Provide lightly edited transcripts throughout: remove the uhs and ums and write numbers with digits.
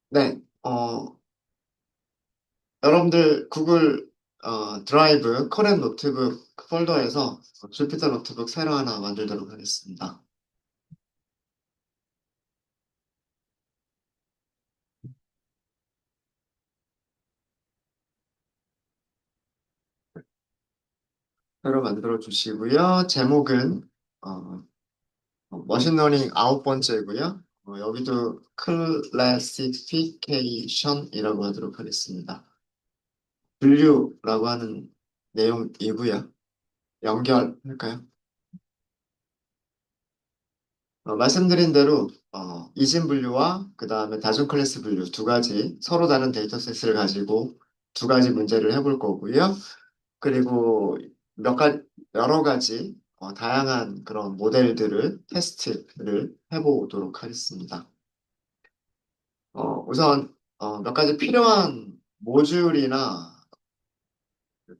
네, 여러분들 구글 드라이브 커렌 노트북 폴더에서 주피터 노트북 새로 하나 만들도록 하겠습니다. 새로 만들어 주시고요. 제목은 어, 머신러닝 아홉 번째고요. 여기도 클래시피케이션이라고 하도록 하겠습니다. 분류라고 하는 내용이고요. 연결할까요? 말씀드린 대로 이진 분류와 그 다음에 다중 클래스 분류 두 가지 서로 다른 데이터셋을 가지고 두 가지 문제를 해볼 거고요. 그리고 몇 가지 여러 가지 다양한 그런 모델들을 테스트를 해보도록 하겠습니다. 우선 몇 가지 필요한 모듈이나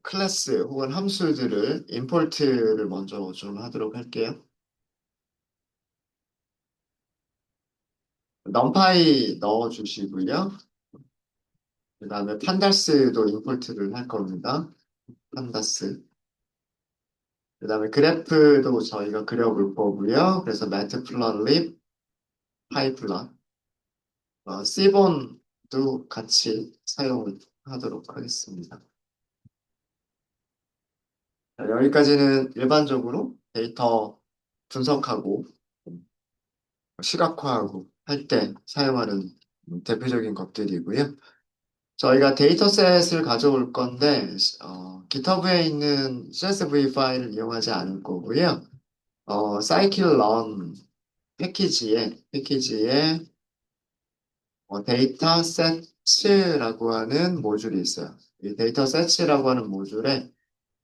클래스 혹은 함수들을 임포트를 먼저 좀 하도록 할게요. 넘파이 넣어주시고요. 그 다음에 판다스도 임포트를 할 겁니다. 판다스. 그 다음에 그래프도 저희가 그려볼 거고요. 그래서 매트플롯립, 파이플럿, 시본도 같이 사용하도록 하겠습니다. 자, 여기까지는 일반적으로 데이터 분석하고 시각화하고 할 때 사용하는 대표적인 것들이고요. 저희가 데이터셋을 가져올 건데, GitHub에 있는 CSV 파일을 이용하지 않을 거고요. scikit-learn 패키지에 데이터 세츠라고 하는 모듈이 있어요. 이 데이터 세츠라고 하는 모듈에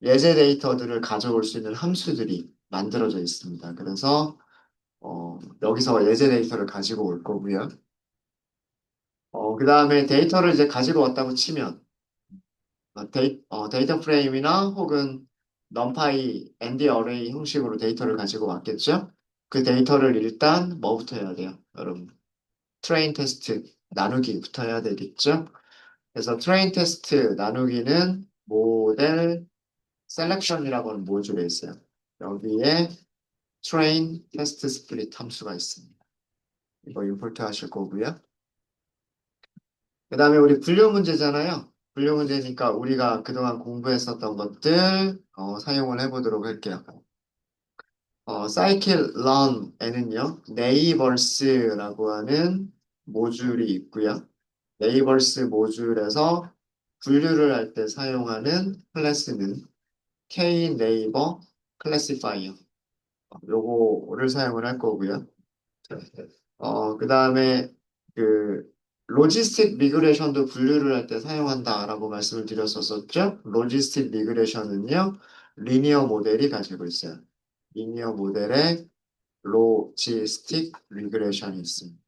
예제 데이터들을 가져올 수 있는 함수들이 만들어져 있습니다. 그래서 여기서 예제 데이터를 가지고 올 거고요. 그 다음에 데이터를 이제 가지고 왔다고 치면 데이터 프레임이나 혹은 numpy, nd 어레이 형식으로 데이터를 가지고 왔겠죠? 그 데이터를 일단 뭐부터 해야 돼요, 여러분? 트레인 테스트 나누기부터 해야 되겠죠? 그래서 트레인 테스트 나누기는 모델 셀렉션이라고 하는 모듈에 있어요. 여기에 트레인 테스트 스플릿 함수가 있습니다. 이거 임포트 하실 거고요. 그 다음에 우리 분류 문제잖아요. 분류 문제니까 우리가 그동안 공부했었던 것들 사용을 해보도록 할게요. scikit-learn에는요, 네이버스라고 하는 모듈이 있고요. 네이버스 모듈에서 분류를 할 때 사용하는 클래스는 kNeighbor 클래시파이어. 요거를 사용을 할 거고요. 그 다음에 그 로지스틱 미그레이션도 분류를 할 때 사용한다라고 말씀을 드렸었죠. 로지스틱 미그레이션은요, 리니어 모델이 가지고 있어요. 리니어 모델에 로지스틱 리그레이션이 있습니다.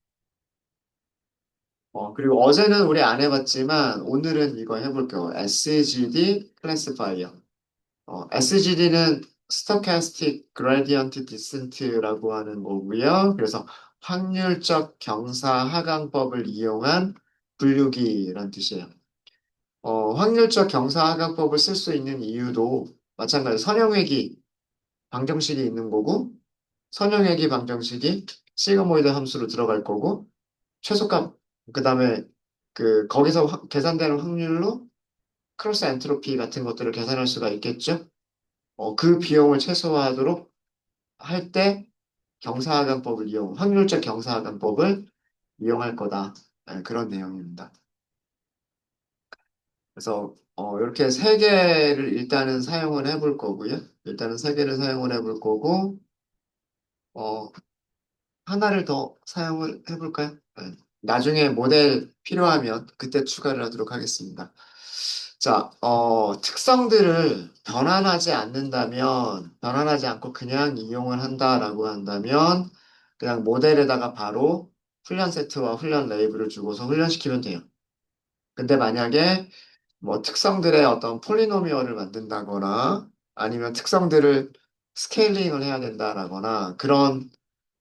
그리고 어제는 우리 안 해봤지만 오늘은 이거 해볼게요. SGD 클래시파이어. SGD는 Stochastic Gradient Descent라고 하는 거고요. 그래서 확률적 경사 하강법을 이용한 분류기란 뜻이에요. 확률적 경사 하강법을 쓸 수 있는 이유도 마찬가지로 선형회기 방정식이 있는 거고 선형회기 방정식이 시그모이드 함수로 들어갈 거고 최소값 그다음에 거기서 계산되는 확률로 크로스 엔트로피 같은 것들을 계산할 수가 있겠죠. 그 비용을 최소화하도록 할 때 확률적 경사하관법을 이용할 거다. 네, 그런 내용입니다. 그래서 이렇게 세 개를 일단은 사용을 해볼 거고요. 일단은 세 개를 사용을 해볼 거고, 어, 하나를 더 사용을 해볼까요? 네. 나중에 모델 필요하면 그때 추가를 하도록 하겠습니다. 자, 특성들을 변환하지 않고 그냥 이용을 한다라고 한다면, 그냥 모델에다가 바로 훈련 세트와 훈련 레이블을 주고서 훈련시키면 돼요. 근데 만약에 뭐 특성들의 어떤 폴리노미얼을 만든다거나 아니면 특성들을 스케일링을 해야 된다라거나 그런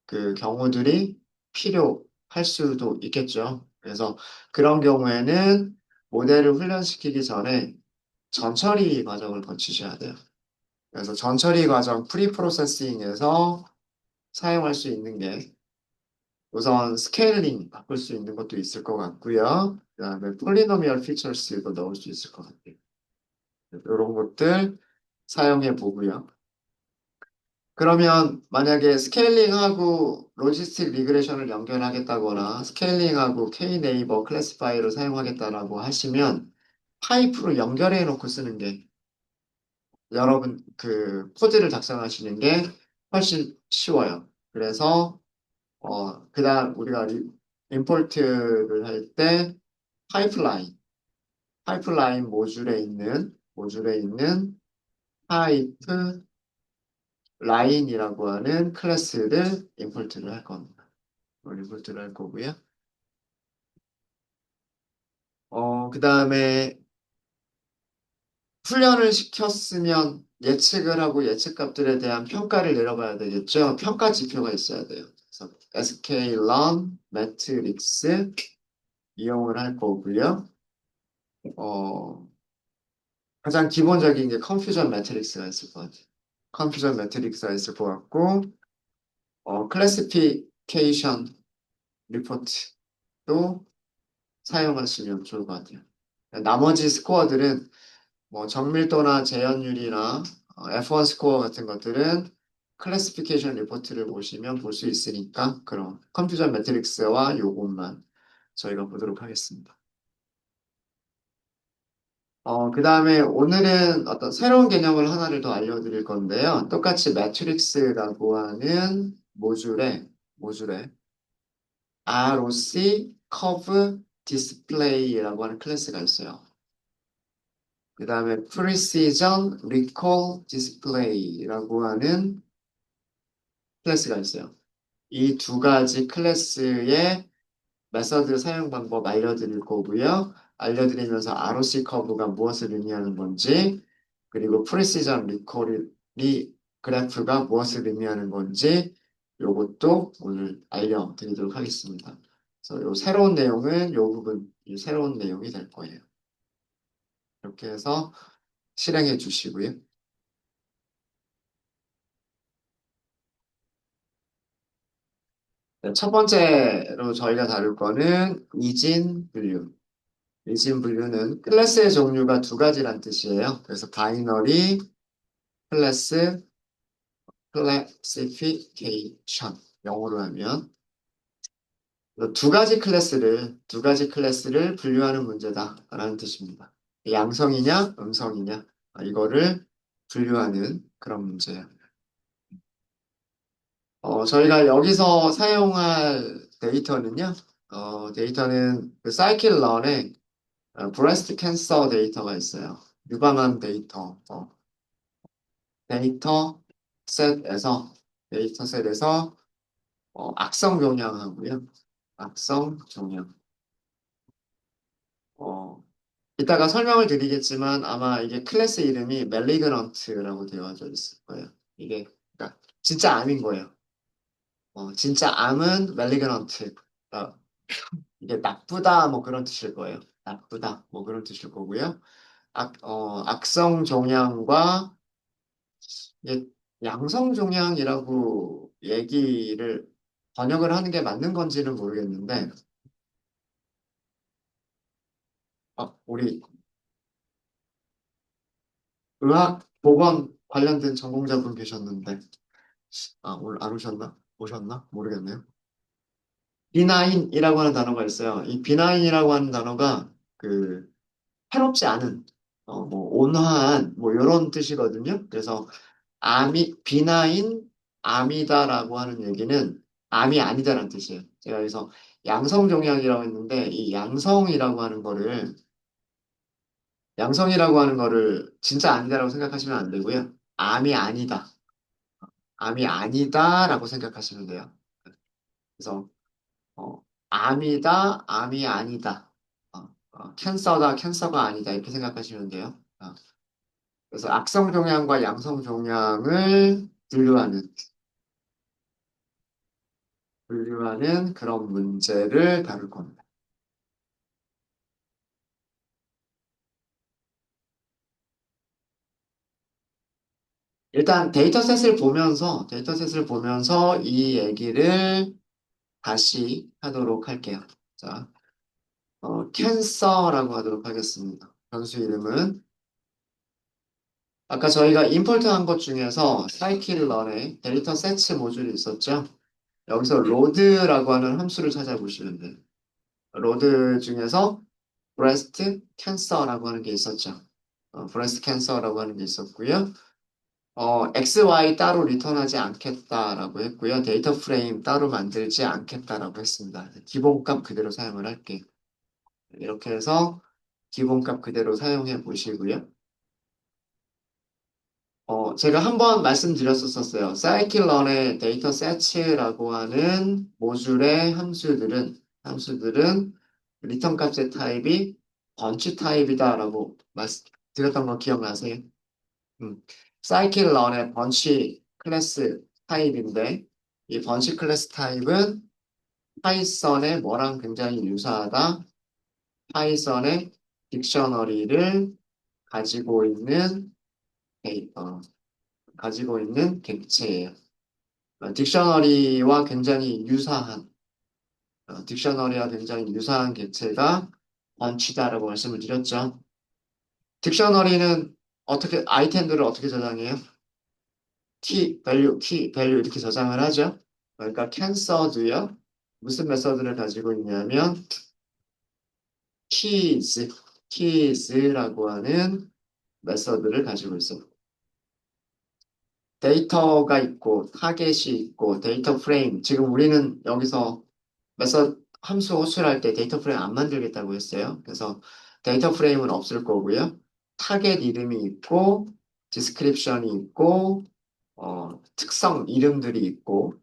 그 경우들이 필요할 수도 있겠죠. 그래서 그런 경우에는 모델을 훈련시키기 전에 전처리 과정을 거치셔야 돼요. 그래서 전처리 과정 프리 프로세싱에서 사용할 수 있는 게 우선 스케일링 바꿀 수 있는 것도 있을 것 같고요. 그다음에 폴리노미얼 피처스도 넣을 수 있을 것 같아요. 이런 것들 사용해 보고요. 그러면 만약에 스케일링하고 로지스틱 리그레션을 연결하겠다거나 스케일링하고 K-네이버 클래시파이어를 사용하겠다라고 하시면 파이프로 연결해 놓고 쓰는 게 여러분 그 코드를 작성하시는 게 훨씬 쉬워요. 그래서 그다음 우리가 임포트를 할 때 파이프라인 모듈에 있는 파이프 라인이라고 하는 클래스를 임포트를 할 겁니다. 임포트를 할 거고요. 그 다음에 훈련을 시켰으면 예측을 하고 예측값들에 대한 평가를 내려봐야 되겠죠. 평가 지표가 있어야 돼요. 그래서 sklearn 매트릭스 이용을 할 거고요. 어, 가장 기본적인 게 컨퓨전 매트릭스가 있을 것 같아요. 컨퓨전 매트릭스가 있을 것 같고, 클래시피케이션 리포트도 사용하시면 좋을 것 같아요. 나머지 스코어들은 뭐 정밀도나 재현율이나 F1 스코어 같은 것들은 클래시피케이션 리포트를 보시면 볼 수 있으니까 그럼 컴퓨전 매트릭스와 요것만 저희가 보도록 하겠습니다. 그 다음에 오늘은 어떤 새로운 개념을 하나를 더 알려드릴 건데요. 똑같이 매트릭스라고 하는 모듈에 ROC 커브 디스플레이라고 하는 클래스가 있어요. 그 다음에 Precision Recall Display라고 하는 클래스가 있어요. 이 두 가지 클래스의 메서드 사용 방법 알려드릴 거고요. 알려드리면서 ROC 커브가 무엇을 의미하는 건지, 그리고 Precision Recall이 그래프가 무엇을 의미하는 건지, 요것도 오늘 알려드리도록 하겠습니다. 그래서 요 새로운 내용은 요 부분, 이 새로운 내용이 될 거예요. 이렇게 해서 실행해 주시고요. 네, 첫 번째로 저희가 다룰 거는 이진 분류. 이진 분류는 클래스의 종류가 두 가지란 뜻이에요. 그래서 바이너리, 클래스, 클래시피케이션. 영어로 하면 두 가지 클래스를 분류하는 문제다라는 뜻입니다. 양성이냐, 음성이냐, 이거를 분류하는 그런 문제예요. 저희가 여기서 사용할 데이터는 그 사이클런에 브레스트 캔서 데이터가 있어요. 유방암 데이터 셋에서, 데이터 셋에서 악성 종양하고요. 악성 종양. 어, 이따가 설명을 드리겠지만 아마 이게 클래스 이름이 멜리그넌트라고 되어져 있을 거예요. 이게 그러니까 진짜 암인 거예요. 진짜 암은 멜리그넌트. 이게 나쁘다 뭐 그런 뜻일 거예요. 나쁘다 뭐 그런 뜻일 거고요. 악성 종양과 이게 양성 종양이라고 얘기를 번역을 하는 게 맞는 건지는 모르겠는데, 우리 의학 보건 관련된 전공자분 계셨는데, 오늘 안 오셨나? 모르겠네요. 비나인이라고 하는 단어가 있어요. 이 비나인이라고 하는 단어가 그 해롭지 않은, 뭐 온화한 뭐 이런 뜻이거든요. 그래서 비나인 암이다라고 하는 얘기는 암이 아니다라는 뜻이에요. 제가 여기서 양성종양이라고 했는데 이 양성이라고 하는 거를 진짜 아니다라고 생각하시면 안 되고요. 암이 아니다. 암이 아니다라고 생각하시면 돼요. 그래서 어, 암이다, 암이 아니다. 캔서다, 캔서가 아니다. 이렇게 생각하시면 돼요. 그래서 악성 종양과 양성 종양을 분류하는 그런 문제를 다룰 겁니다. 일단 데이터셋을 보면서 이 얘기를 다시 하도록 할게요. 자, 캔서라고 하도록 하겠습니다. 변수 이름은 아까 저희가 임포트 한 것 중에서 scikit-learn의 데이터 세츠 모듈이 있었죠. 여기서 load라고 하는 함수를 찾아보시면 돼요. load 중에서 breast cancer라고 하는 게 있었죠. breast cancer라고 하는 게 있었고요. XY 따로 리턴하지 않겠다라고 했고요. 데이터 프레임 따로 만들지 않겠다라고 했습니다. 기본값 그대로 사용을 할게요. 이렇게 해서 기본값 그대로 사용해 보시고요. 제가 한번 말씀드렸었어요. scikit-learn의 데이터 set라고 하는 모듈의 함수들은 리턴 값의 타입이 번치 타입이다라고 말씀드렸던 거 기억나세요? 음. scikit-learn의 번치 클래스 타입인데 이 번치 클래스 타입은 파이썬의 뭐랑 굉장히 유사하다. 파이썬의 딕셔너리를 가지고 있는 가지고 있는 객체예요. 딕셔너리와 굉장히 유사한 객체가 번치다라고 말씀을 드렸죠. 딕셔너리는 아이템들을 어떻게 저장해요? 키, 밸류 이렇게 저장을 하죠. 그러니까 캔서도요. 무슨 메서드를 가지고 있냐면 keys, keys라고 하는 메서드를 가지고 있어요. 데이터가 있고 타겟이 있고 데이터 프레임. 지금 우리는 여기서 함수 호출할 때 데이터 프레임 안 만들겠다고 했어요. 그래서 데이터 프레임은 없을 거고요. 타겟 이름이 있고 디스크립션이 있고 특성 이름들이 있고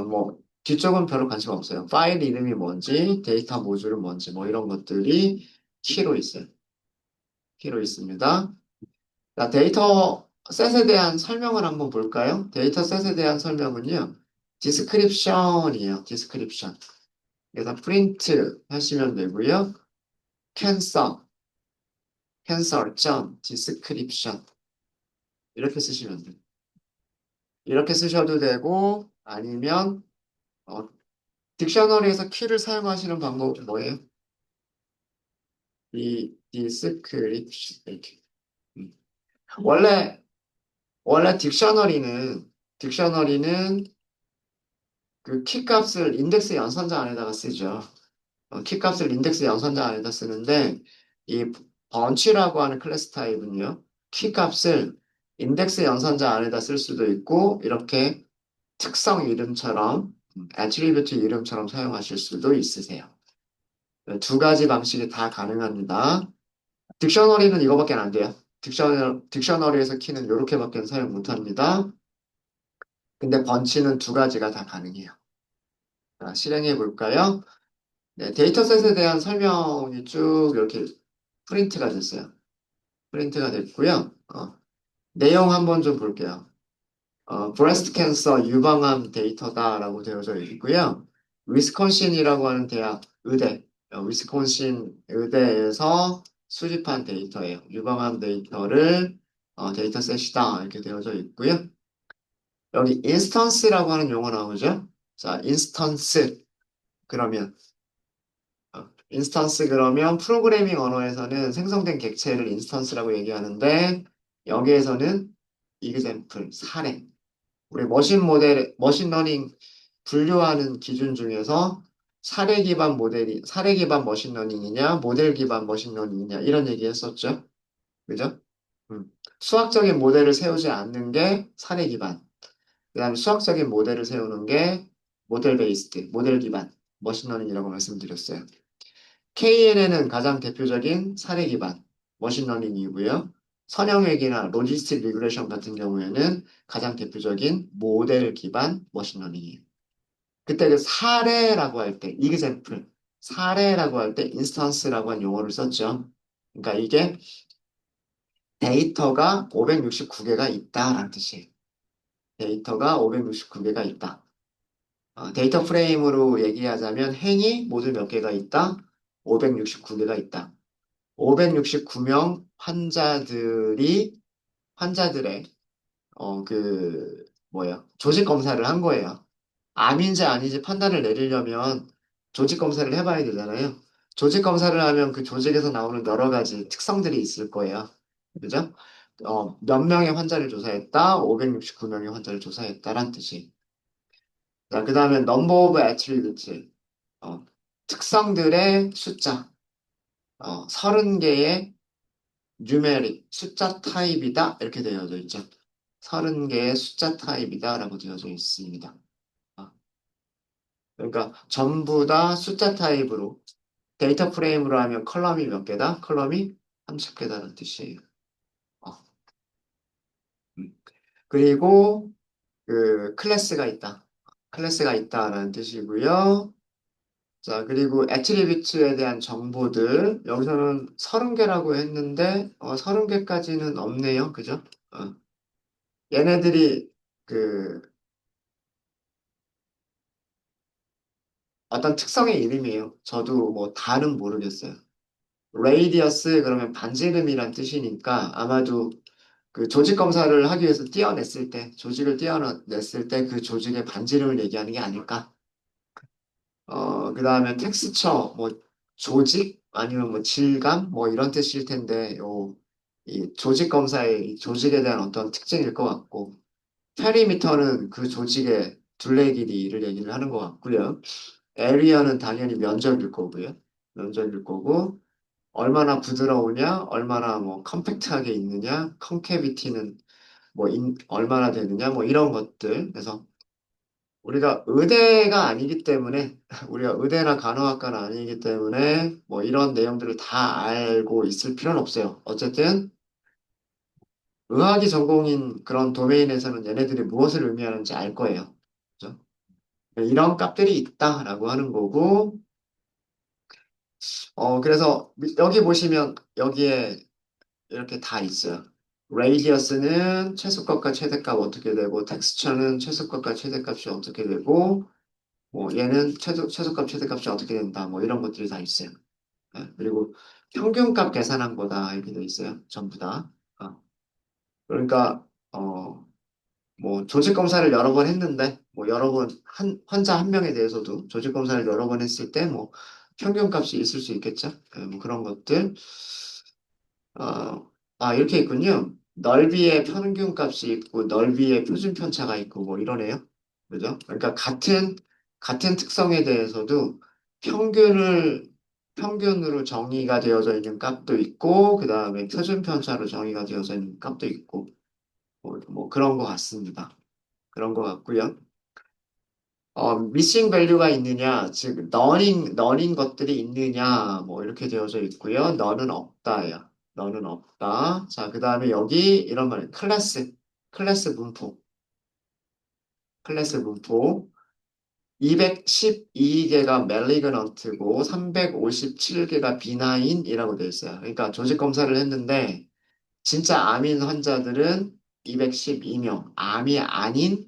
뭐 뒤쪽은 별로 관심 없어요. 파일 이름이 뭔지 데이터 모듈은 뭔지 뭐 이런 것들이 키로 있어요. 키로 있습니다. 자, 데이터 셋에 대한 설명을 한번 볼까요? 데이터 셋에 대한 설명은요. 디스크립션이에요. 디스크립션. 그래서 프린트 하시면 되고요. 캔서, 캔서 디스크립션 이렇게 쓰시면 돼요. 이렇게 쓰셔도 되고 아니면 어, 딕셔너리에서 키를 사용하시는 방법은 뭐예요? 이 디스크립션 이렇게. 음. 원래 딕셔너리는 그 키 값을 인덱스 연산자 안에다가 쓰죠. 키 값을 인덱스 연산자 안에다 쓰는데 이 번치라고 하는 클래스 타입은요. 키 값을 인덱스 연산자 안에다 쓸 수도 있고 이렇게 특성 이름처럼 애트리뷰트 이름처럼 사용하실 수도 있으세요. 두 가지 방식이 다 가능합니다. 딕셔너리는 이거밖에 안 돼요. 딕셔너리에서 키는 이렇게밖에 사용 못합니다. 근데 번치는 두 가지가 다 가능해요. 자, 실행해 볼까요? 네, 데이터셋에 대한 설명이 쭉 이렇게 프린트가 됐어요. 프린트가 됐고요. 내용 한번 좀 볼게요. 브레스트 캔서 유방암 데이터다라고 되어져 있고요. 위스콘신이라고 하는 대학 의대, 위스콘신 의대에서 수집한 데이터예요. 유방암 데이터를 데이터셋이다 이렇게 되어져 있고요. 여기 인스턴스라고 하는 용어 나오죠? 자, 그러면 인스턴스 그러면 프로그래밍 언어에서는 생성된 객체를 인스턴스라고 얘기하는데 여기에서는 이그샘플, 사례. 우리 머신러닝 분류하는 기준 중에서 사례 기반 머신러닝이냐, 모델 기반 머신러닝이냐, 이런 얘기 했었죠. 그죠? 음. 수학적인 모델을 세우지 않는 게 사례 기반. 그 다음에 수학적인 모델을 세우는 게 모델 기반 머신러닝이라고 말씀드렸어요. KNN은 가장 대표적인 사례 기반 머신러닝이고요. 선형외기나 로지스틱 리그레션 같은 경우에는 가장 대표적인 모델 기반 머신러닝이에요. 그때 그 사례라고 할 때, example, 사례라고 할 때 인스턴스라고 한 용어를 썼죠. 그러니까 이게 데이터가 569개가 있다라는 뜻이에요. 데이터가 569개가 있다. 데이터 프레임으로 얘기하자면 행이 모두 몇 개가 있다? 569개가 있다. 569명 환자들의 조직 검사를 한 거예요. 암인지 아닌지 판단을 내리려면 조직 검사를 해봐야 되잖아요. 조직 검사를 하면 그 조직에서 나오는 여러 가지 특성들이 있을 거예요. 그죠? 몇 명의 환자를 조사했다, 569명의 환자를 조사했다란 뜻이. 자, 그 다음에 number of attributes, 어, 특성들의 숫자, 30개의 numeric, 숫자 타입이다, 이렇게 되어져 있죠. 30개의 숫자 타입이다라고 되어져 있습니다. 어, 그러니까 전부 다 숫자 타입으로 데이터 프레임으로 하면 컬럼이 몇 개다? 컬럼이 30개다는 뜻이에요. 어, 음. 그리고 그 클래스가 있다. 클래스가 있다라는 뜻이고요. 자, 그리고 애트리뷰트에 대한 정보들 여기서는 30개라고 했는데 30개까지는 없네요. 그죠? 어. 얘네들이 그 어떤 특성의 이름이에요. 저도 뭐 다는 모르겠어요. 레이디어스 그러면 반지름이란 뜻이니까 아마도 그 조직 검사를 하기 위해서 띄어냈을 때, 조직을 띄어냈을 때 그 조직의 반지름을 얘기하는 게 아닐까? 그 다음에 텍스처, 뭐 조직 아니면 뭐 질감 뭐 이런 뜻일 텐데, 이 조직 검사의 이 조직에 대한 어떤 특징일 것 같고, 페리미터는 그 조직의 둘레 길이를 얘기를 하는 것 같고요. 에리어는 당연히 면적일 거고요. 면적일 거고, 얼마나 부드러우냐, 얼마나 뭐 컴팩트하게 있느냐, 컨캐비티는 얼마나 되느냐, 뭐 이런 것들. 그래서 우리가 의대가 아니기 때문에, 우리가 의대나 간호학과는 아니기 때문에 뭐 이런 내용들을 다 알고 있을 필요는 없어요. 어쨌든 의학이 전공인 그런 도메인에서는 얘네들이 무엇을 의미하는지 알 거예요. 그죠? 이런 값들이 있다라고 하는 거고, 그래서 여기 보시면 여기에 이렇게 다 있어요. 레이디어스는 최소값과 최대값 어떻게 되고, 텍스처는 최소값과 최대값이 어떻게 되고, 뭐 얘는 최소값, 최대값이 어떻게 된다. 뭐 이런 것들이 다 있어요. 그리고 평균값 계산한 거다. 이렇게 돼 있어요. 전부 다. 그러니까 뭐 조직 검사를 여러 번 했는데 뭐 여러 번 환자 한 명에 대해서도 조직 검사를 여러 번 했을 때 뭐 평균값이 있을 수 있겠죠. 뭐 그런 것들. 이렇게 있군요. 넓이의 평균값이 있고, 넓이의 표준 편차가 있고, 뭐 이러네요. 그죠? 그러니까 같은 특성에 대해서도 평균을, 평균으로 정의가 되어져 있는 값도 있고, 그 다음에 표준 편차로 정의가 되어져 있는 값도 있고, 뭐 그런 것 같습니다. 그런 것 같고요. 미싱 밸류가 있느냐, 즉, 너닝 것들이 있느냐, 뭐, 이렇게 되어져 있고요. 너는 없다야. 너는 없다. 자, 그 다음에 여기 이런 말, 클래스 분포, 클래스 분포. 212개가 멜리그넌트고 357개가 비나인이라고 되어 있어요. 그러니까 조직 검사를 했는데, 진짜 암인 환자들은 212명, 암이 아닌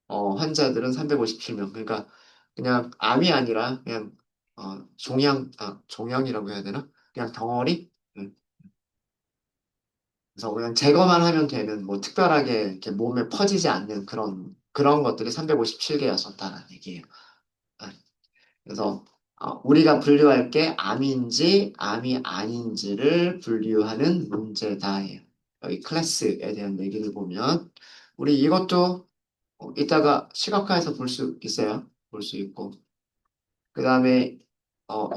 환자들은 357명. 그러니까 그냥 암이 아니라 그냥 종양이라고 해야 되나? 그냥 덩어리? 그래서 그냥 제거만 하면 되는 뭐 특별하게 이렇게 몸에 퍼지지 않는 그런 것들이 357개였었다는 얘기예요. 네. 그래서 우리가 분류할 게 암인지 암이 아닌지를 분류하는 문제다예요. 여기 클래스에 대한 얘기를 보면 우리 이것도 이따가 시각화해서 볼 수 있어요. 볼 수 있고. 그 다음에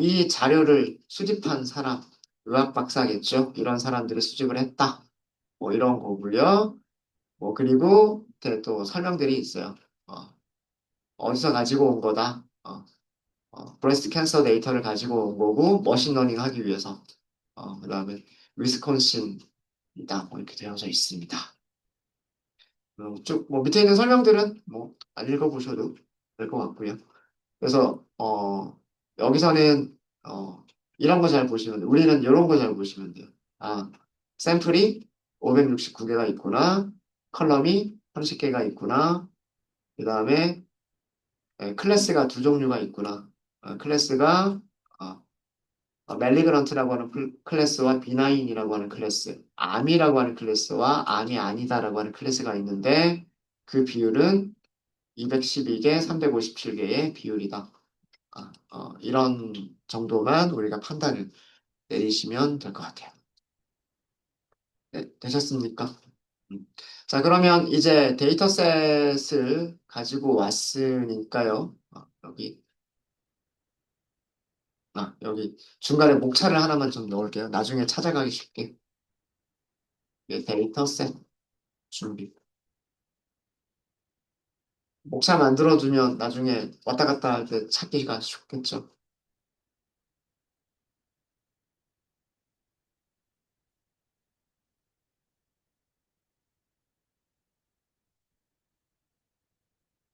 이 자료를 수집한 사람, 의학 박사겠죠. 이런 사람들이 수집을 했다. 뭐 이런 거고요. 뭐 그리고 이렇게 또 설명들이 있어요. 어, 어디서 가지고 온 거다. 브레스트 캔서 데이터를 가지고 온 거고 머신러닝 하기 위해서. 그다음에 위스콘신이다. 뭐 이렇게 되어져 있습니다. 쭉 뭐 밑에 있는 설명들은 뭐 안 읽어보셔도 될 것 같고요. 그래서 여기서는 이런 거 잘 보시면 돼요. 우리는 이런 거 잘 보시면 돼요. 샘플이 569개가 있구나. 컬럼이 30개가 있구나. 그 다음에 클래스가 두 종류가 있구나. 클래스가 멜리그런트라고 하는 클래스와 비나인이라고 하는 클래스, 암이라고 하는 클래스와 암이 아니다라고 하는 클래스가 있는데 그 비율은 212개, 357개의 비율이다. 이런 정도만 우리가 판단을 내리시면 될 것 같아요. 네, 되셨습니까? 음. 자, 그러면 이제 데이터셋을 가지고 왔으니까요. 여기 중간에 목차를 하나만 좀 넣을게요. 나중에 찾아가기 쉽게. 예, 데이터셋 준비. 목차 만들어두면 나중에 왔다 갔다 할 때 찾기가 쉽겠죠.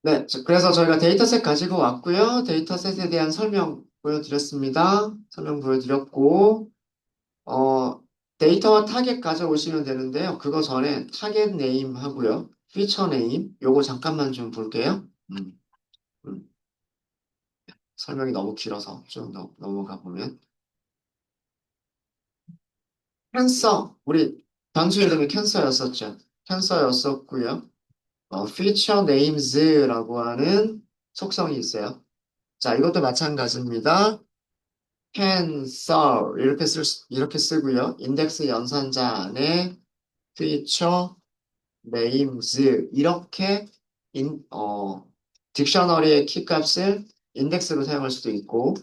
네, 그래서 저희가 데이터셋 가지고 왔고요. 데이터셋에 대한 설명 보여드렸습니다. 설명 보여드렸고, 어, 데이터와 타겟 가져오시면 되는데요. 그거 전에 타겟 네임 하고요. 피처 네임, 요거 잠깐만 좀 볼게요. 음. 설명이 너무 길어서 좀 넘어가 보면. 캔서, 우리 단수 이름이 캔서였었죠. 캔서였었고요. feature names라고 하는 속성이 있어요. 자, 이것도 마찬가지입니다. 캔서 이렇게 쓰고요. 인덱스 연산자 안에 feature names 이렇게 딕셔너리의 키값을 인덱스로 사용할 수도 있고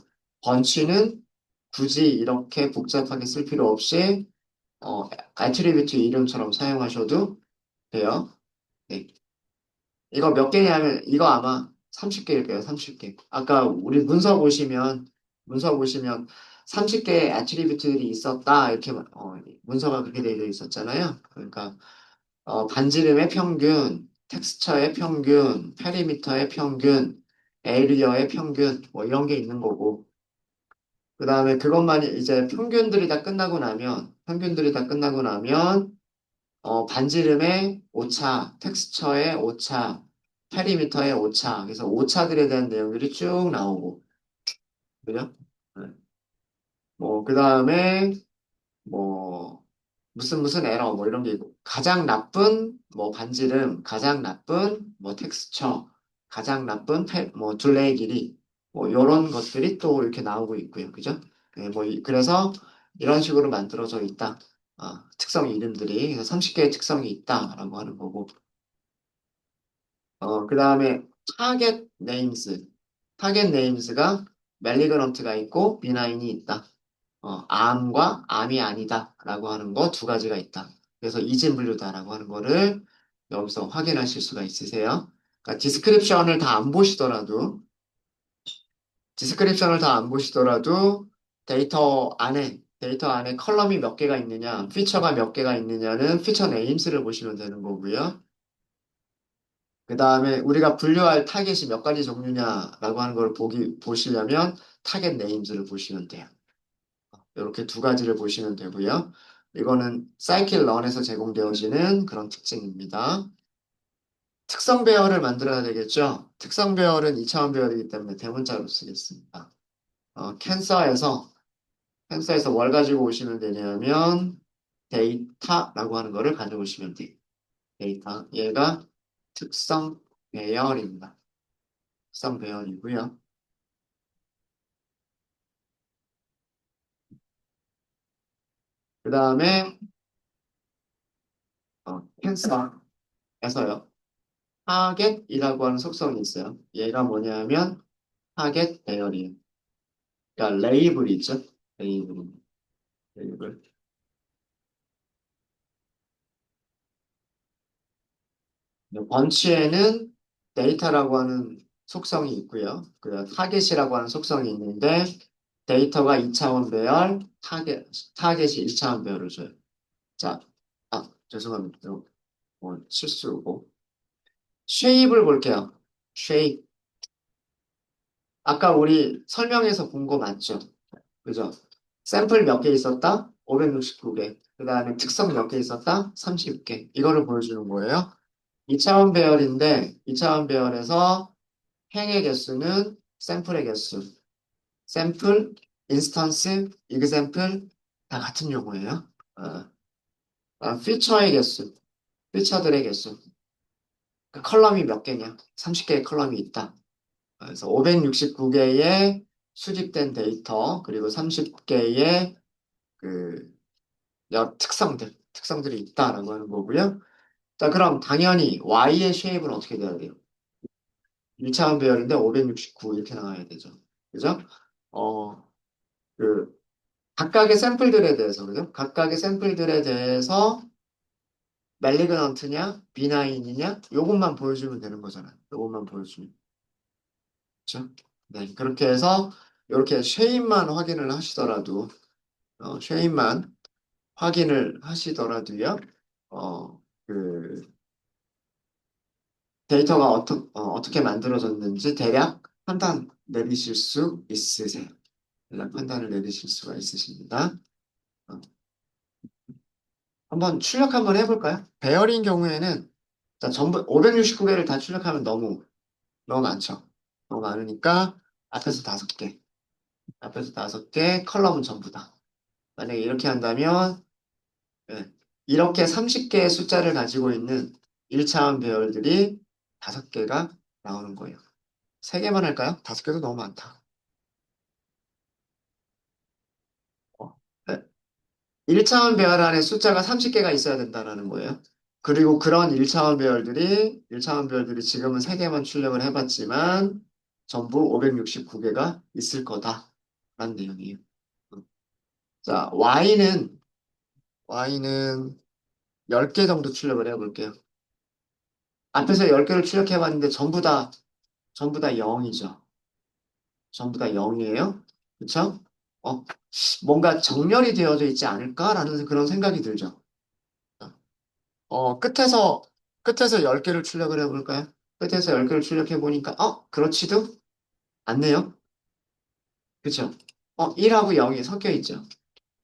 번치는 굳이 이렇게 복잡하게 쓸 필요 없이 애트리뷰트 이름처럼 사용하셔도 돼요. 네. 이거 몇 개냐면 이거 아마 30개일 거예요. 30개. 아까 우리 문서 보시면 30개의 애트리뷰트들이 있었다. 이렇게 문서가 그렇게 되어 있었잖아요. 그러니까 반지름의 평균, 텍스처의 평균, 페리미터의 평균, 에리어의 평균 뭐 이런 게 있는 거고 그 다음에 그것만 이제 평균들이 다 끝나고 나면 반지름의 오차, 텍스처의 오차, 페리미터의 오차 그래서 오차들에 대한 내용들이 쭉 나오고 그죠? 네. 그 다음에 뭐 무슨 에러 뭐 이런 게 있고 가장 나쁜 뭐 반지름, 가장 나쁜 뭐 텍스처, 가장 나쁜 뭐 둘레의 길이 뭐 이런 것들이 또 이렇게 나오고 있고요, 그죠? 네, 그래서 이런 식으로 만들어져 있다. 특성 이름들이 그래서 30개의 특성이 있다라고 하는 거고 그 다음에 타겟 네임스 타겟 네임스가 멜리그런트가 있고 비나인이 있다. 암과 암이 아니다라고 하는 거 두 가지가 있다. 그래서 이진분류다라고 하는 거를 여기서 확인하실 수가 있으세요. 그러니까 디스크립션을 다 안 보시더라도 데이터 안에 컬럼이 몇 개가 있느냐, 피처가 몇 개가 있느냐는 피처 네임스를 보시면 되는 거고요. 그 다음에 우리가 분류할 타겟이 몇 가지 종류냐라고 하는 걸 보시려면 타겟 네임스를 보시면 돼요. 이렇게 두 가지를 보시면 되고요. 이거는 사이클런에서 제공되어지는 그런 특징입니다. 특성 배열을 만들어야 되겠죠? 특성 배열은 2차원 배열이기 때문에 대문자로 쓰겠습니다. 캔서에서 뭘 가지고 오시면 되냐면 데이터라고 하는 거를 가져오시면 돼요. 데이터. 얘가 특성 배열입니다. 특성 배열이고요. 그 다음에 캔서에서요. 타겟이라고 하는 속성이 있어요. 얘가 뭐냐면 타겟 배열이에요. 그러니까 레이블이 있죠. 레이블. 레이블. 번치에는 데이터라고 하는 속성이 있고요. 그 타겟이라고 하는 속성이 있는데 데이터가 2차원 배열, 타겟이 1차원 배열을 줘요. 자, 죄송합니다. 실수고. 쉐입을 볼게요. 쉐입. 아까 우리 설명에서 본 거 맞죠? 그죠? 샘플 몇 개 있었다? 569개. 그 다음에 특성 몇 개 있었다? 30개. 이거를 보여주는 거예요. 2차원 배열인데, 2차원 배열에서 행의 개수는 샘플의 개수. 샘플 인스턴스, example 다 같은 용어예요. 어, 피처의 개수, 피처들의 개수. 그 컬럼이 몇 개냐? 30개의 컬럼이 있다. 그래서 569개의 수집된 데이터, 그리고 30개의 그 특성들이 있다라고 하는 거고요. 자, 그럼 당연히 Y의 쉐입은 어떻게 돼야 돼요? 1차원 배열인데 569 이렇게 나와야 되죠. 그죠? 어, 그, 각각의 샘플들에 대해서, 그죠? 각각의 샘플들에 대해서 멜리그넌트냐, 비나인이냐, 요것만 보여주면 되는 거잖아요. 요것만 보여주면. 그죠? 네, 그렇게 해서, 이렇게 쉐입만 확인을 하시더라도, 쉐입만 확인을 하시더라도요, 그, 데이터가 어떻게 만들어졌는지 대략 판단 내리실 수 있으세요. 대략 판단을 내리실 수가 있으십니다. 어, 한번 출력 한번 해볼까요? 배열인 경우에는 자, 전부 569개를 다 출력하면 너무 많죠. 너무 많으니까 앞에서 5개, 앞에서 5개, 컬럼은 전부 다. 만약에 이렇게 한다면 예, 이렇게 30개의 숫자를 가지고 있는 1차원 배열들이 5개가 나오는 거예요. 3개만 할까요? 5개도 너무 많다. 어, 네. 1차원 배열 안에 숫자가 30개가 있어야 된다는 거예요. 그리고 그런 1차원 배열들이 지금은 3개만 출력을 해봤지만 전부 569개가 있을 거다라는 내용이에요. 자, Y는 10개 정도 출력을 해볼게요. 앞에서 10개를 출력해봤는데 전부 다 0이죠. 전부 다 0이에요. 그쵸? 어, 뭔가 정렬이 되어져 있지 않을까라는 그런 생각이 들죠. 끝에서 10개를 출력을 해볼까요? 끝에서 10개를 출력해보니까, 그렇지도 않네요. 그쵸? 1하고 0이 섞여 있죠.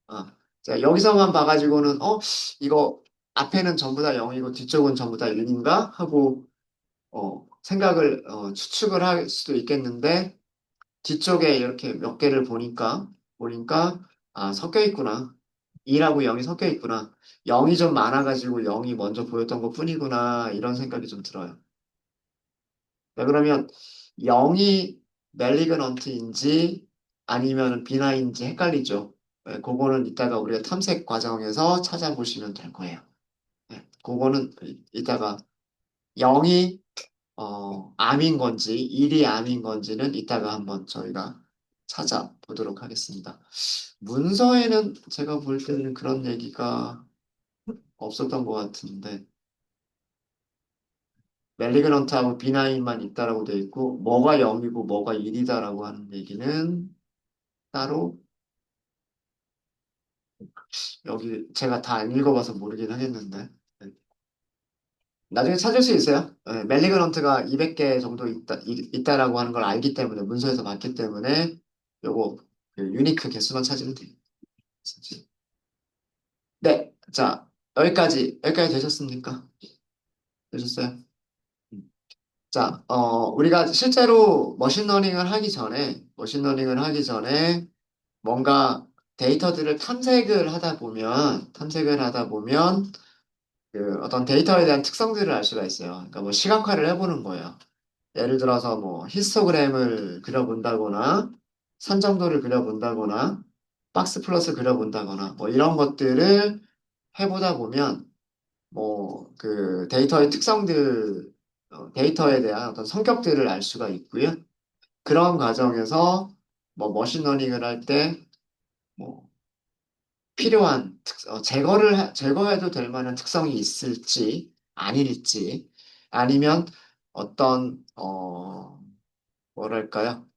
어, 자, 여기서만 봐가지고는, 이거 앞에는 전부 다 0이고 뒤쪽은 전부 다 1인가? 하고, 추측을 할 수도 있겠는데, 뒤쪽에 이렇게 몇 개를 보니까, 섞여 있구나. 2하고 0이 섞여 있구나. 0이 좀 많아가지고 0이 먼저 보였던 것 뿐이구나. 이런 생각이 좀 들어요. 자, 그러면 0이 멜리그넌트인지 아니면 비나인지 헷갈리죠. 네, 그거는 이따가 우리가 탐색 과정에서 찾아보시면 될 거예요. 네, 그거는 이따가 0이 암인 건지 1이 암인 건지는 이따가 한번 저희가 찾아보도록 하겠습니다. 문서에는 제가 볼 때는 그런 얘기가 없었던 것 같은데 멜리그넌트하고 비나인만 있다라고 돼 있고 뭐가 0이고 뭐가 1이다라고 하는 얘기는 따로 여기 제가 다 안 읽어봐서 모르긴 하겠는데 네. 나중에 찾을 수 있어요. 네, 멜리그넌트가 200개 정도 있다라고 하는 걸 알기 때문에 문서에서 봤기 때문에 요거 그 유니크 개수만 찾으면 돼요. 네, 자 여기까지 되셨습니까? 되셨어요? 자, 우리가 실제로 머신러닝을 하기 전에 뭔가 데이터들을 탐색을 하다 보면 그 어떤 데이터에 대한 특성들을 알 수가 있어요. 그러니까 뭐 시각화를 해보는 거예요. 예를 들어서 뭐 히스토그램을 그려본다거나 산정도를 그려본다거나 박스 플롯을 그려본다거나 뭐 이런 것들을 해보다 보면 뭐 그 데이터에 대한 어떤 성격들을 알 수가 있고요. 그런 과정에서 뭐 머신러닝을 할 때 뭐 필요한 제거해도 될 만한 특성이 있을지 아닐지 아니면 어떤 뭐랄까요?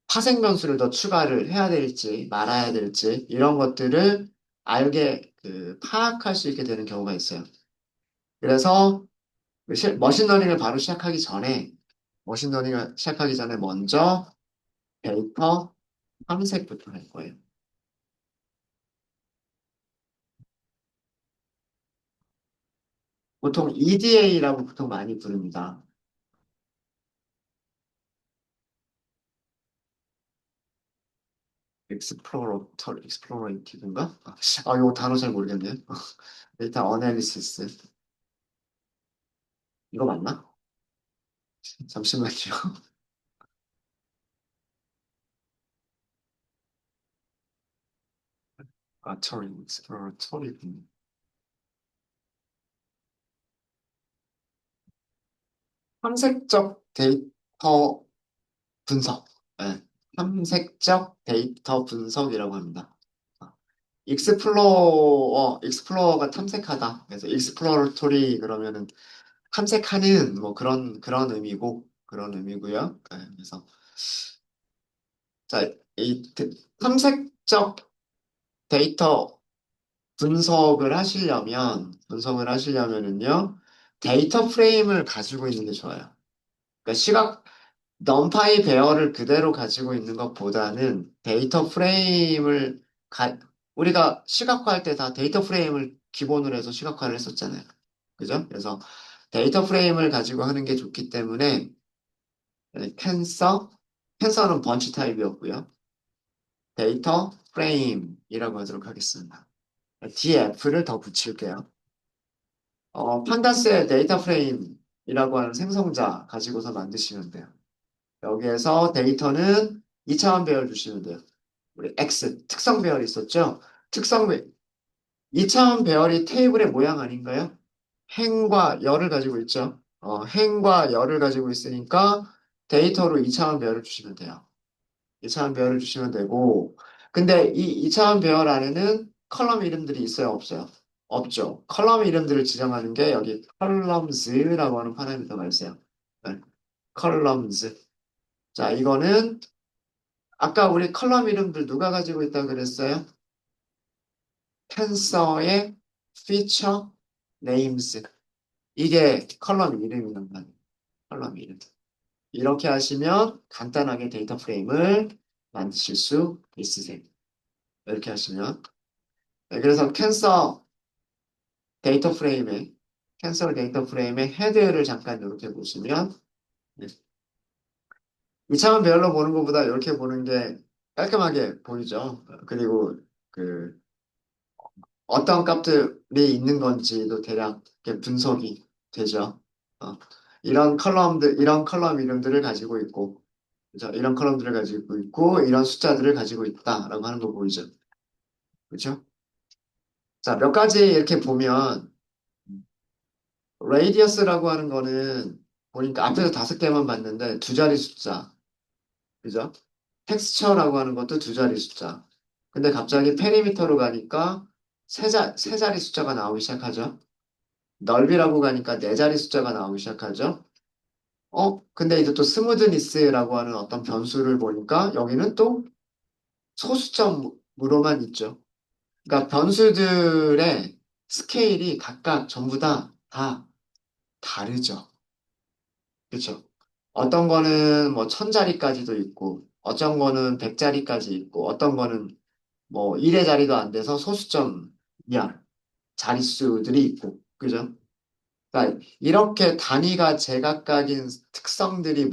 파생 변수를 더 추가를 해야 될지 말아야 될지 이런 것들을 파악할 수 있게 되는 경우가 있어요. 그래서 머신러닝을 시작하기 전에 먼저 데이터 탐색부터 할 거예요. 보통 EDA라고 보통 많이 부릅니다. 익스플로레이티브인가? 이거 단어 잘 모르겠네. 데이터 어널리시스. 이거 맞나? 잠시만요. 익스플로레이터리. 탐색적 데이터 분석. 네. 탐색적 데이터 분석이라고 합니다. 익스플로어가 탐색하다. 그래서 익스플로러토리 그러면은 탐색하는 뭐 그런 그런 의미고요. 네, 그래서 자, 탐색적 데이터 분석을 하시려면은요, 데이터 프레임을 가지고 있는 게 좋아요. 그러니까 넘파이 배열을 그대로 가지고 있는 것보다는 데이터 프레임을 우리가 시각화할 때 다 데이터 프레임을 기본으로 해서 시각화를 했었잖아요. 그죠? 그래서 데이터 프레임을 가지고 하는 게 좋기 때문에 캔서, 캔서는 번치 타입이었고요. 데이터 프레임이라고 하도록 하겠습니다. DF를 더 붙일게요. 판다스의 데이터 프레임이라고 하는 생성자 가지고서 만드시면 돼요. 여기에서 데이터는 2차원 배열 주시면 돼요. 우리 X, 특성 배열이 있었죠? 특성 배 2차원 배열이 테이블의 모양 아닌가요? 행과 열을 가지고 있죠? 행과 열을 가지고 있으니까 데이터로 2차원 배열을 주시면 돼요. 2차원 배열을 주시면 되고, 근데 이 2차원 배열 안에는 컬럼 이름들이 있어요, 없어요? 없죠. 컬럼 이름들을 지정하는 게 여기 컬럼즈라고 하는 파라미터가 있어요. 네. 컬럼즈. 자, 이거는 아까 우리 컬럼 이름들 누가 가지고 있다고 그랬어요? 캔서의 피처 네임스. 이게 컬럼 이름이란 말이에요. 컬럼 이름. 이렇게 하시면 간단하게 데이터 프레임을 만드실 수 있으세요. 이렇게 하시면. 네, 그래서 데이터 프레임의, 캔서 데이터 프레임의 헤드를 잠깐 이렇게 보시면, 네, 2차원 배열로 보는 것보다 이렇게 보는 게 깔끔하게 보이죠. 그리고 그 어떤 값들이 있는 건지도 대략 이렇게 분석이 되죠. 어, 이런 컬럼 이름들을 가지고 있고, 그죠? 이런 컬럼들을 가지고 있고, 이런 숫자들을 가지고 있다라고 하는 거 보이죠? 그죠? 자, 몇 가지 이렇게 보면, 레이디어스라고 하는 거는 보니까 앞에서 5개만 봤는데 두 자리 숫자, 그죠? 텍스처라고 하는 것도 두 자리 숫자. 근데 갑자기 페리미터로 가니까 세 자리 숫자가 나오기 시작하죠. 넓이라고 가니까 네 자리 숫자가 나오기 시작하죠. 근데 이제 또 스무드니스라고 하는 어떤 변수를 보니까 여기는 또 소수점으로만 있죠. 그러니까 변수들의 스케일이 각각 전부 다 다르죠. 그렇죠? 어떤 거는 뭐 1000자리까지도 있고, 어떤 거는 100자리까지 있고, 어떤 거는 뭐 1의 자리도 안 돼서 소수점 이하 자릿수들이 있고, 그죠? 그러니까 이렇게 단위가 제각각인 특성들이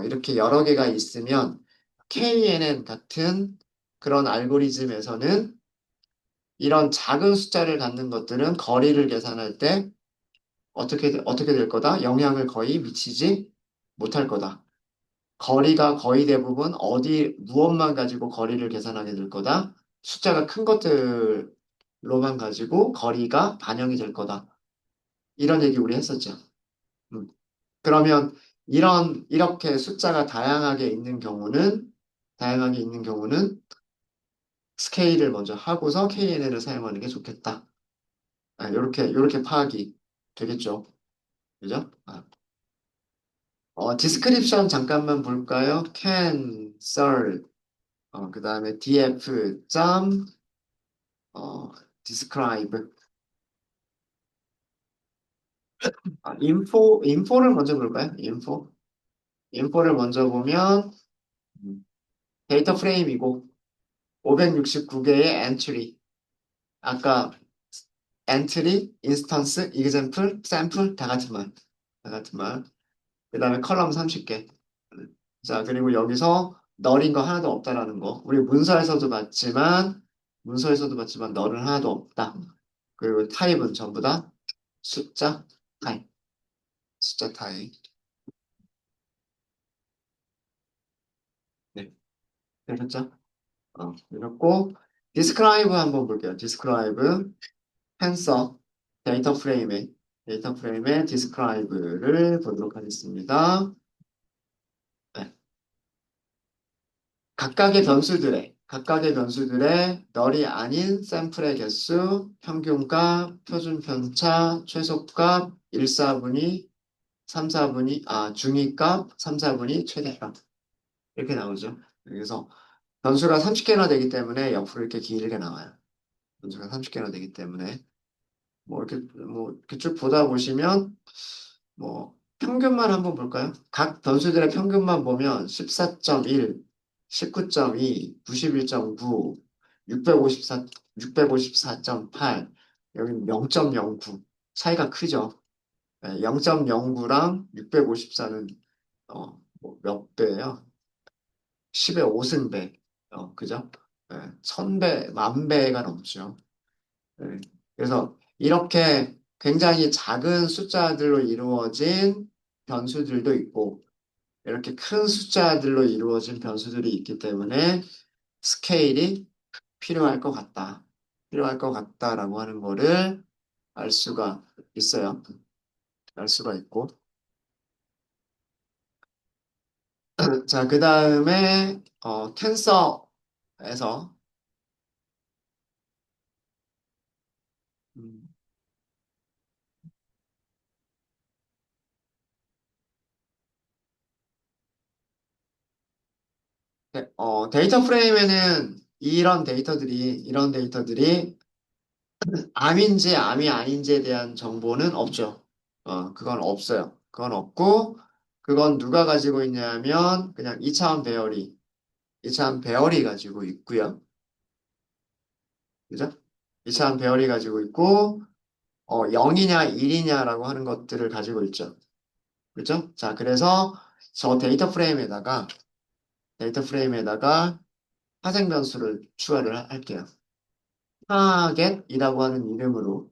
이렇게 여러 개가 있으면 KNN 같은 그런 알고리즘에서는 이런 작은 숫자를 갖는 것들은 거리를 계산할 때 어떻게 될 거다? 영향을 거의 미치지 못할 거다. 거리가 거의 대부분 무엇만 가지고 거리를 계산하게 될 거다. 숫자가 큰 것들로만 가지고 거리가 반영이 될 거다. 이런 얘기 우리 했었죠. 음. 그러면 이렇게 숫자가 다양하게 있는 경우는 스케일을 먼저 하고서 KNN을 사용하는 게 좋겠다. 요렇게 파악이 되겠죠. 그죠? 디스크립션 잠깐만 볼까요? can, sir, 그 다음에 df, describe. info를 먼저 볼까요? info를 먼저 보면, 데이터 프레임이고, 569개의 엔트리. 아까 엔트리, 인스턴스, example, sample 다 같은 말. 다 같은 말. 그 다음에 컬럼 30개. 자, 그리고 여기서 널인 거 하나도 없다라는 거. 우리 문서에서도 봤지만 널은 하나도 없다. 그리고 타입은 전부 다 숫자 타입. 숫자 타입. 네. 되셨죠? 이렇고 디스크라이브 한번 볼게요. 디스크라이브 텐서 데이터 프레임의 디스크라이브를 보도록 하겠습니다. 네. 각각의 변수들의 널이 아닌 샘플의 개수, 평균값, 표준편차, 최소값, 1, 4분위, 3, 4분위, 중위값, 3, 4분위, 최대값. 이렇게 나오죠. 그래서 변수가 30개나 되기 때문에 옆으로 이렇게 길게 나와요. 변수가 30개나 되기 때문에. 뭐 이렇게 쭉 보다 보시면 뭐 평균만 한번 볼까요? 각 변수들의 평균만 보면 14.1, 19.2, 91.9, 654, 654.8, 여기 0.09 차이가 크죠. 0.09랑 654는 몇 배예요? 10의 5승배. 그죠? 1000배, 10,000배가 넘죠. 네. 그래서 이렇게 굉장히 작은 숫자들로 이루어진 변수들도 있고, 이렇게 큰 숫자들로 이루어진 변수들이 있기 때문에 스케일이 필요할 것 같다. 필요할 것 같다라고 하는 거를 알 수가 있어요. 알 수가 있고. 자, 그 다음에, 텐서에서, 음, 데이터 프레임에는 이런 데이터들이 암인지 암이 아닌지에 대한 정보는 없죠. 그건 없어요. 그건 없고, 그건 누가 가지고 있냐면, 그냥 2차원 배열이 가지고 있고요. 그죠? 2차원 배열이 가지고 있고, 0이냐 1이냐라고 하는 것들을 가지고 있죠. 그죠? 자, 그래서 저 데이터 프레임에다가 파생 변수를 추가를 할게요. 타겟이라고 하는 이름으로,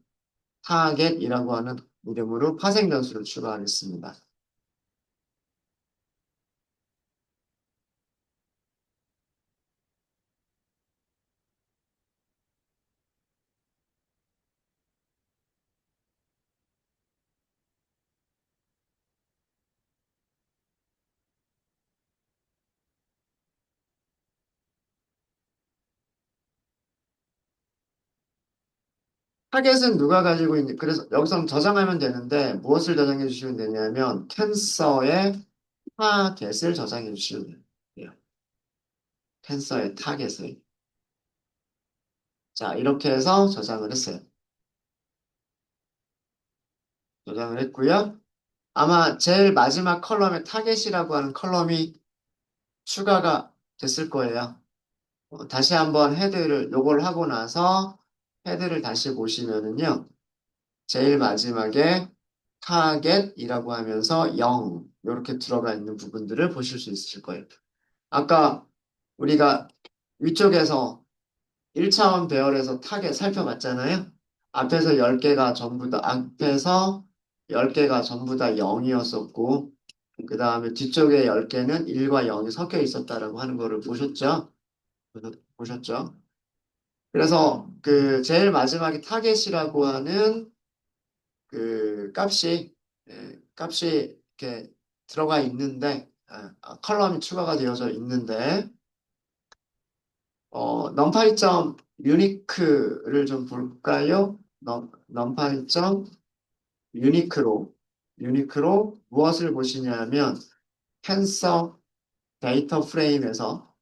타겟이라고 하는 이름으로 파생 변수를 추가하겠습니다. 타겟은 누가 가지고 있는, 그래서 여기서 저장하면 되는데, 무엇을 저장해 주시면 되냐면, 텐서의 타겟을 저장해 주시면 돼요. 텐서의 타겟을. 자, 이렇게 해서 저장을 했어요. 저장을 했고요. 아마 제일 마지막 컬럼에 타겟이라고 하는 컬럼이 추가가 됐을 거예요. 다시 한번 요걸 하고 나서 헤드를 다시 보시면은요. 제일 마지막에 타겟이라고 하면서 0 이렇게 들어가 있는 부분들을 보실 수 있으실 거예요. 아까 우리가 위쪽에서 1차원 배열에서 타겟 살펴봤잖아요. 앞에서 10개가 전부 다 0이었었고 그 다음에 뒤쪽에 10개는 1과 0이 섞여 있었다라고 하는 거를 보셨죠? 보셨죠? 그래서 그 제일 마지막에 타겟이라고 하는 그 값이 이렇게 들어가 있는데, 컬럼이 추가가 되어져 있는데, numPy unique를 좀 볼까요? numPy unique로 무엇을 보시냐면, 텐서 데이터 프레임에서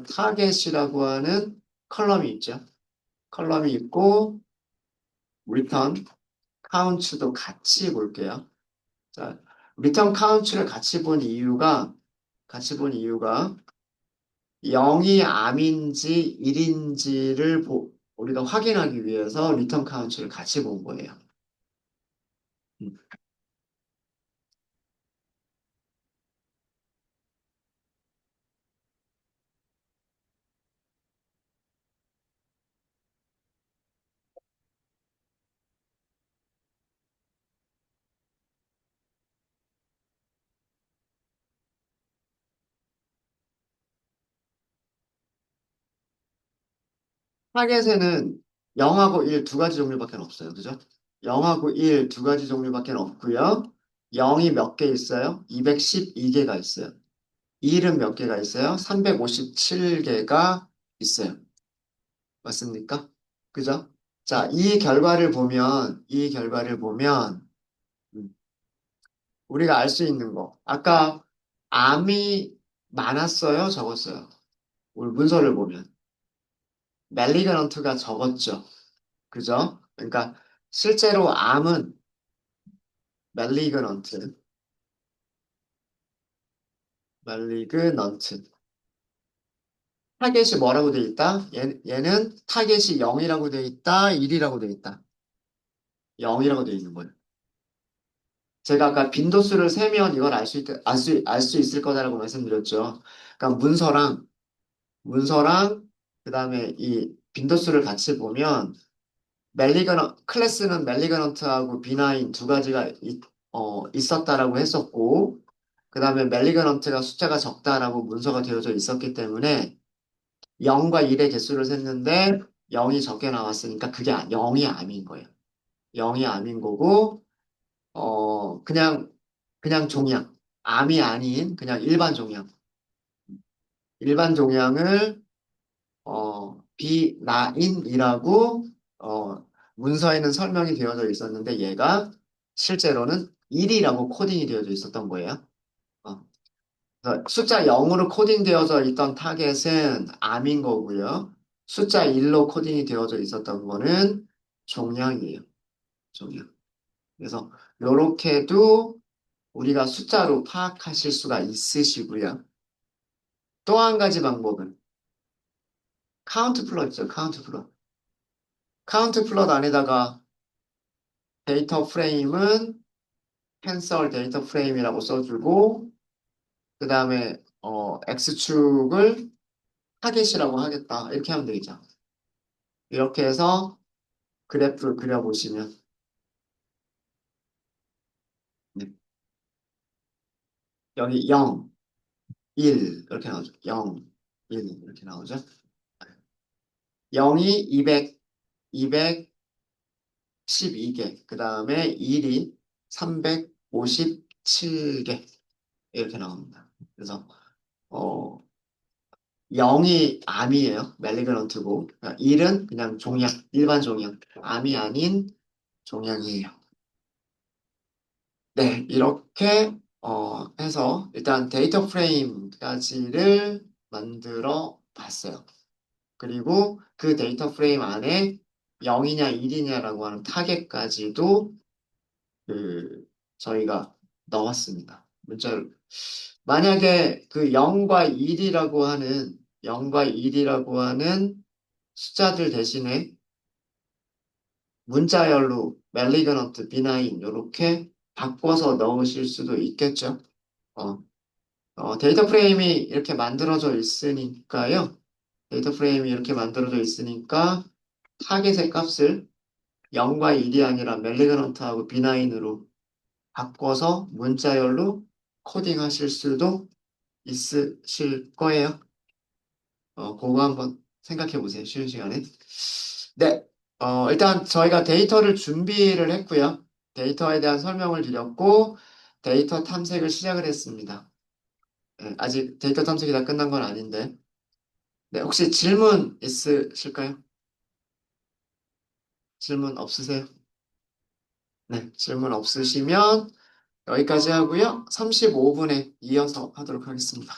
타겟이라고 하는 컬럼이 있죠. 컬럼이 있고, return, count도 같이 볼게요. 자, 리턴 카운트를 같이 본 이유가 0이 암인지 1인지를 우리가 확인하기 위해서 리턴 카운트를 같이 본 거예요. 음. 타겟에는 0하고 1 두 가지 종류밖에 없어요. 그죠? 0하고 1 두 가지 종류밖에 없고요. 0이 몇 개 있어요? 212개가 있어요. 1은 몇 개가 있어요? 357개가 있어요. 맞습니까? 그죠? 자, 이 결과를 보면, 음, 우리가 알 수 있는 거. 아까 암이 많았어요? 적었어요? 우리 문서를 보면. 멜리그넌트가 적었죠. 그죠? 그러니까 실제로 암은 멜리그넌트, 멜리그넌트. 타겟이 뭐라고 돼 있다? 얘는 타겟이 0이라고 돼 있다, 1이라고 돼 있다. 0이라고 돼 있는 거예요. 제가 아까 빈도수를 세면 이걸 알 수 있을 거다라고 말씀드렸죠. 그러니까 문서랑, 그 다음에 이 빈도수를 같이 보면, 클래스는 멜리그넌트하고 비나인 두 가지가 있었다라고 했었고, 그 다음에 멜리그넌트가 숫자가 적다라고 문서가 되어져 있었기 때문에 0과 1의 개수를 셌는데 0이 적게 나왔으니까 그게 0이 암인 거예요. 0이 암인 거고, 그냥 종양. 암이 아닌 그냥 일반 종양. 일반 종양을 비나인이라고 문서에는 설명이 되어져 있었는데 얘가 실제로는 1이라고 코딩이 되어져 있었던 거예요. 어, 그래서 숫자 0으로 코딩되어져 있던 타겟은 암인 거고요. 숫자 1로 코딩이 되어져 있었던 거는 종양이에요. 종양. 그래서 요렇게도 우리가 숫자로 파악하실 수가 있으시고요. 또 한 가지 방법은 카운트 플롯이죠. 카운트 플롯. 카운트 플롯 안에다가 데이터 프레임은 캔슬 데이터 프레임이라고 써주고 그 다음에 X축을 타겟이라고 하겠다. 이렇게 하면 되죠. 이렇게 해서 그래프를 그려보시면 네. 여기 0, 1 이렇게 나오죠. 0, 1 이렇게 나오죠. 0이 212개, 그 다음에 1이 357개 이렇게 나옵니다. 그래서 어, 0이 암이에요. 멜리그런트고 1은 그냥 종양, 일반 종양, 암이 아닌 종양이에요. 네, 이렇게 해서 일단 데이터 프레임까지를 만들어 봤어요. 그리고 그 데이터 프레임 안에 0이냐 1이냐라고 하는 타겟까지도 그 저희가 넣었습니다. 문자를. 만약에 그 0과 1이라고 하는 숫자들 대신에 문자열로 멜리그넌트, 비나인 이렇게 바꿔서 넣으실 수도 있겠죠. 어, 데이터 프레임이 이렇게 만들어져 있으니까요. 데이터 프레임이 이렇게 만들어져 있으니까 타겟의 값을 0과 1이 아니라 멜리그넌트하고 비나인으로 바꿔서 문자열로 코딩하실 수도 있으실 거예요. 그거 한번 생각해 보세요. 쉬는 시간에. 네. 일단 저희가 데이터를 준비를 했고요. 데이터에 대한 설명을 드렸고, 데이터 탐색을 시작을 했습니다. 네, 아직 데이터 탐색이 다 끝난 건 아닌데. 네, 혹시 질문 있으실까요? 질문 없으세요? 네, 질문 없으시면 여기까지 하고요. 35분에 이어서 하도록 하겠습니다.